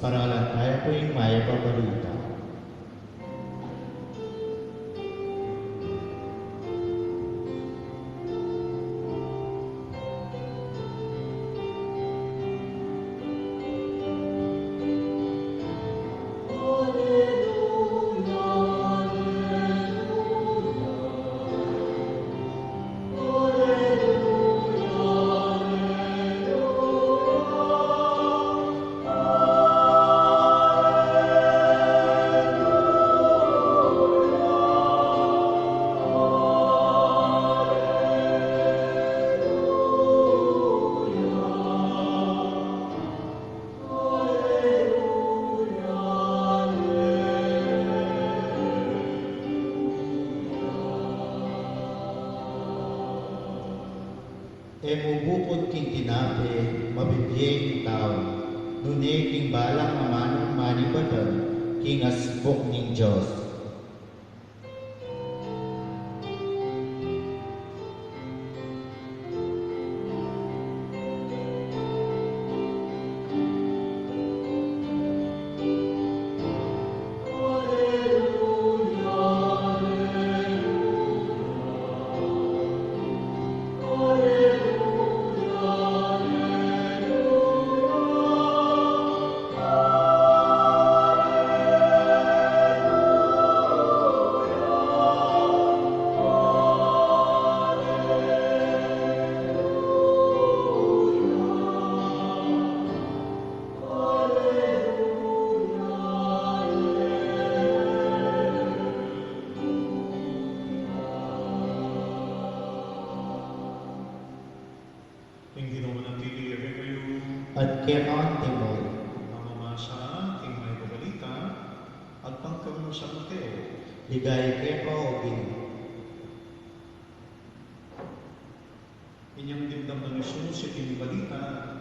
paralan tayo po yung maya pabalita. Mubukod king tinape, mabibiyay ng tao. Nunay king balang mamanong manibatan, king asbok ning Diyos. Hindi naman ang titiyakin kayo. At kenon timol. Ang mamasa, king may babalita, at pangkamu sa Mateo. Ligay kepo o bin. Inyang dindam na nisun si king balita,